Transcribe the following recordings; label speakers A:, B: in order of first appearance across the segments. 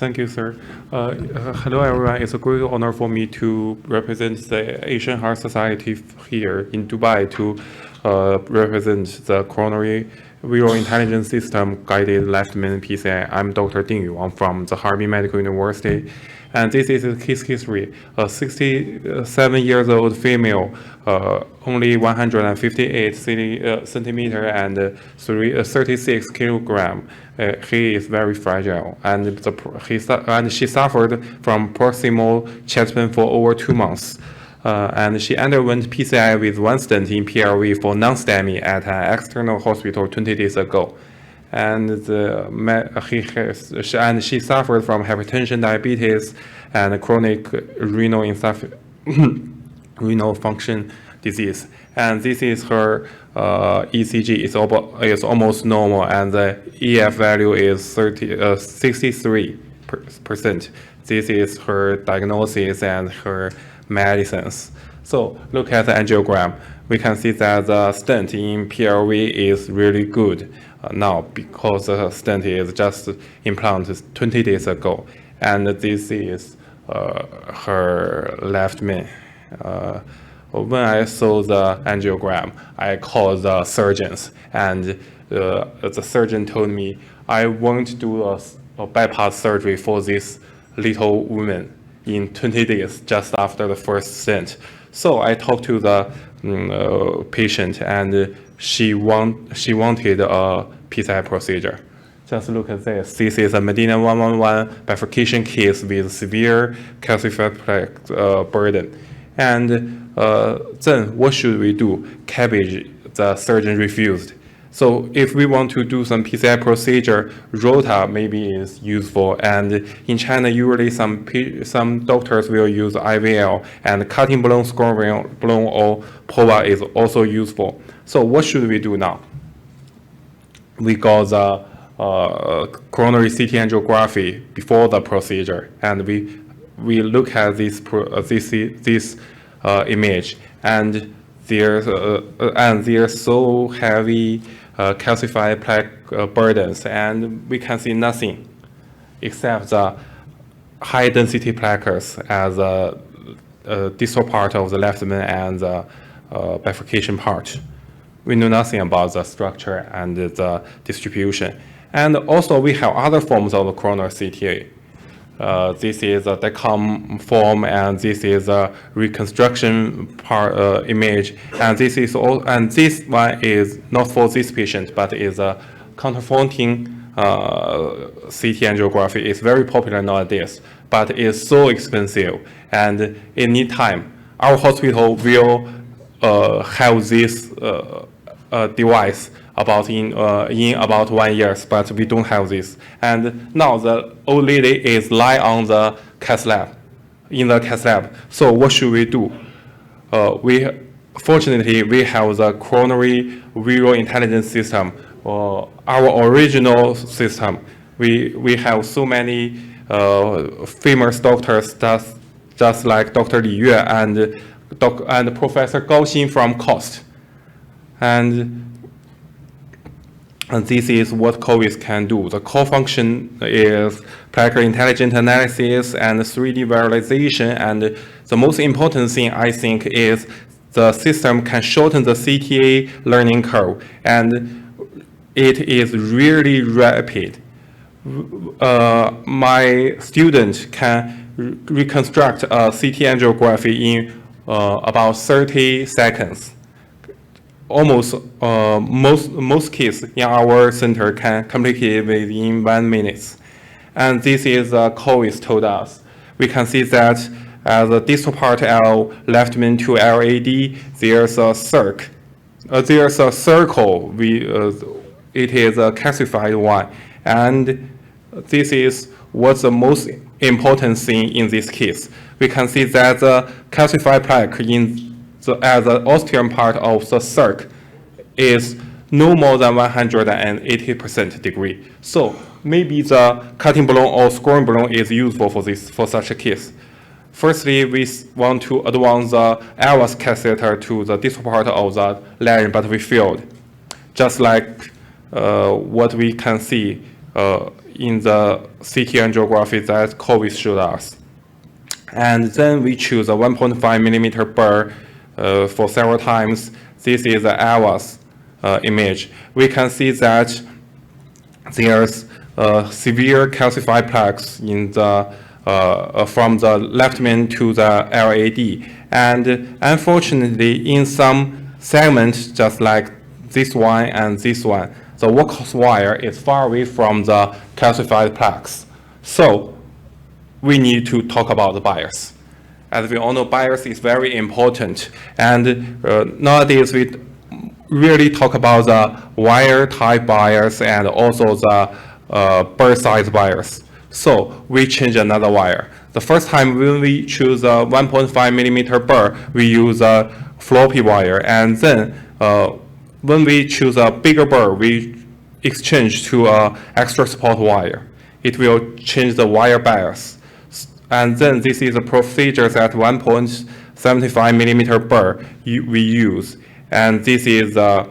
A: Thank you, sir. Hello, everyone. It's a great honor for me to represent the Asian Heart Society here in Dubai to represent the Coronary Visual Intelligence System Guided Left Main PCI. I'm Dr. Dingyu. I'm from the Harbin Medical University. And this is his history. A 67 years old female, only 158 centimeter and 36 kilogram. He is very fragile, and she suffered from proximal chest pain for over 2 months. And she underwent PCI with 1 stent in PLV for non-STEMI at an external hospital 20 days ago. And she suffered from hypertension, diabetes, and chronic renal function disease. And this is her ECG is almost normal, and the EF value is 63%. This is her diagnosis and her medicines. So look at the angiogram. We can see that the stent in PLV is really good now because the stent is just implanted 20 days ago. And this is her left main. When I saw the angiogram, I called the surgeons, and the surgeon told me I won't do a bypass surgery for this little woman in 20 days just after the first stent. So I talked to the patient, and she wanted a PCI procedure. Just look at this. This is a Medina 111 bifurcation case with severe calcified plaque burden. And then what should we do? CABG, the surgeon refused. So if we want to do some PCI procedure, ROTA maybe is useful. And in China, usually some doctors will use IVL, and cutting balloon, scoring balloon, or POVA is also useful. So what should we do now? We got the coronary CT angiography before the procedure, and we look at this image, and there's so heavy calcified plaque burdens, and we can see nothing except the high density plaques as a distal part of the left main and the bifurcation part. We know nothing about the structure and the distribution. And also we have other forms of the coronary CTA. This is a DICOM form, and this is a reconstruction part image, and this one is not for this patient, but is a counterfeiting CT angiography. It's very popular nowadays, but it's so expensive, and in need time, our hospital will have this device in about 1 year, but we don't have this. And now the old lady is lying on the cath lab, in the cath lab. So what should we do? Fortunately, we have the coronary visual intelligence system, our original system. We have so many famous doctors, just like Dr. Li Yue and Professor Gao Xin from COST. And this is what CorVIS can do. The core function is plaque intelligent analysis and 3D visualization. And the most important thing, I think, is the system can shorten the CTA learning curve. And it is really rapid. My student can reconstruct a CT angiography in about 30 seconds. Almost most cases in our center can complete it within 1 minute. And this is CorVIS told us. We can see that as the distal part L, left main to LAD, there's a circle. It is a calcified one. And this is what's the most important thing in this case. We can see that the calcified plaque as the ostium part of the circ is no more than 180% degree. So maybe the cutting balloon or scoring balloon is useful for such a case. Firstly, we want to advance the LVAS catheter to the distal part of the lesion, but we failed. Just like what we can see in the CT angiography that CorVIS showed us. And then we choose a 1.5 millimeter burr for several times. This is the ALVAS image. We can see that there's severe calcified plaques in the from the left main to the LAD. And unfortunately, in some segments, just like this one and this one, the workhorse wire is far away from the calcified plaques. So we need to talk about the bias. As we all know, bias is very important. And nowadays, we really talk about the wire type bias and also the burr size bias. So we change another wire. The first time when we choose a 1.5 millimeter burr, we use a floppy wire. And then when we choose a bigger burr, we exchange to an extra support wire. It will change the wire bias. And then this is a procedure that 1.75 millimeter burr we use. And this is the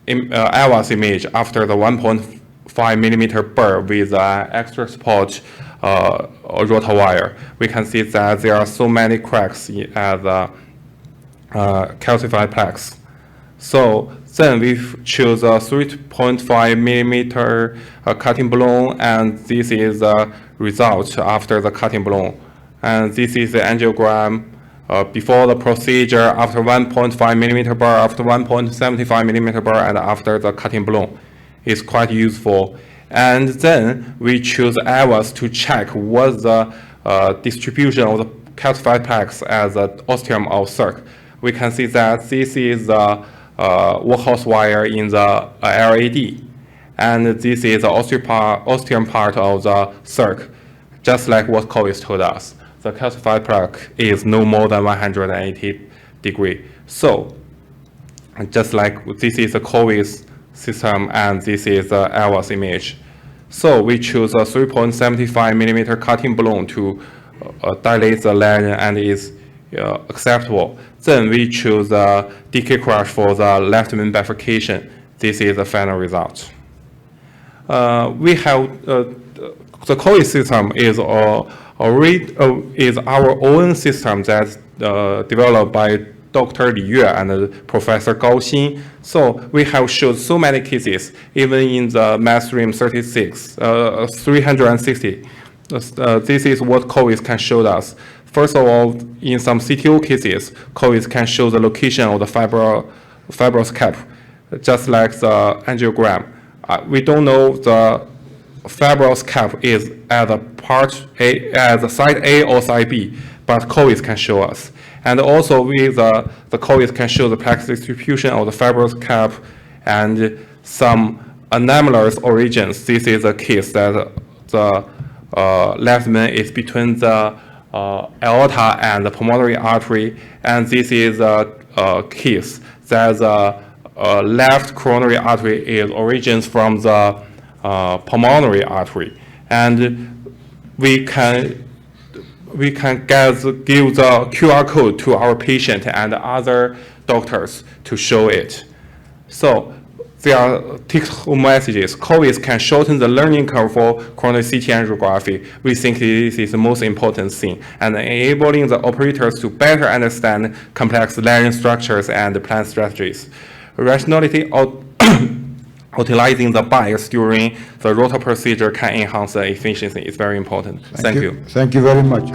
A: ALVAS image after the 1.5 millimeter burr with extra support rotor wire. We can see that there are so many cracks at the calcified plaques. So then we choose a 3.5 millimeter cutting balloon, and this is the result after the cutting balloon. And this is the angiogram before the procedure, after 1.5 millimeter burr, after 1.75 millimeter burr, and after the cutting balloon. It's quite useful. And then we choose ALVAS to check what the distribution of the calcified plaques as an ostium or circ. We can see that this is the workhorse wire in the LAD. And this is the ostium part of the circ, just like what CorVIS told us. The calcified plaque is no more than 180 degrees. So, just like this is the CorVIS system and this is the ALVAS image. So we choose a 3.75 millimeter cutting balloon to dilate the lesion and is acceptable. Then we choose a decay crash for the left main bifurcation. This is the final result. We have the CorVIS system is our own system that's developed by Dr. Li Yue and Professor Gao Xin. So we have showed so many cases, even in the MathStream 360. This is what CorVIS can show us. First of all, in some CTO cases, CorVIS can show the location of the fibrous cap, just like the angiogram. We don't know the fibrous cap is at the part A, at the side A or side B, but CorVIS can show us. And also with the CorVIS can show the plaque distribution of the fibrous cap and some anomalous origins. This is a case that the left main is between the aorta and the pulmonary artery, and this is a case that the left coronary artery is origins from the pulmonary artery, and we can give the QR code to our patient and other doctors to show it. So there are take-home messages. CorVIS can shorten the learning curve for coronary CT angiography. We think this is the most important thing, and enabling the operators to better understand complex lesion structures and plan strategies. Rationality of utilizing the bias during the rotor procedure can enhance the efficiency. It's very important. Thank you.
B: Thank you very much.